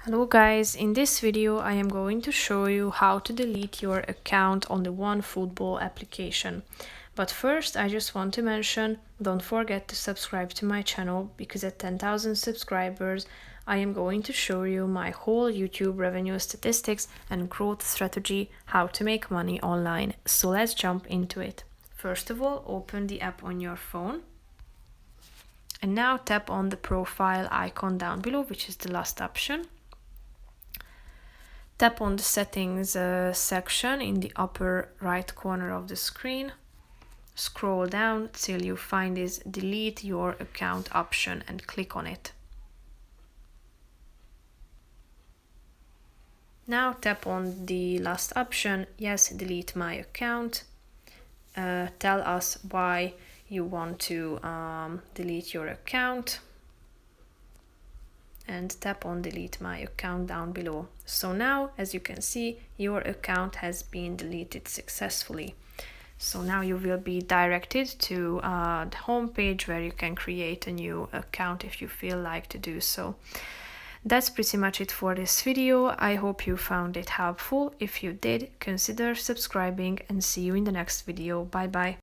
Hello guys, in this video I am going to show you how to delete your account on the OneFootball application. But first I just want to mention, don't forget to subscribe to my channel because at 10,000 subscribers I am going to show you my whole YouTube revenue statistics and growth strategy, how to make money online. So let's jump into it. First of all, open the app on your phone. And now tap on the profile icon down below, which is the last option. Tap on the settings section in the upper right corner of the screen. Scroll down till you find this delete your account option and click on it. Now tap on the last option, yes, delete my account. Tell us why you want to delete your account. And tap on delete my account down below. So now, as you can see, your account has been deleted successfully. So now you will be directed to the home page where you can create a new account if you feel like to do so. That's pretty much it for this video. I hope you found it helpful. If you did, consider subscribing and see you in the next video. Bye bye.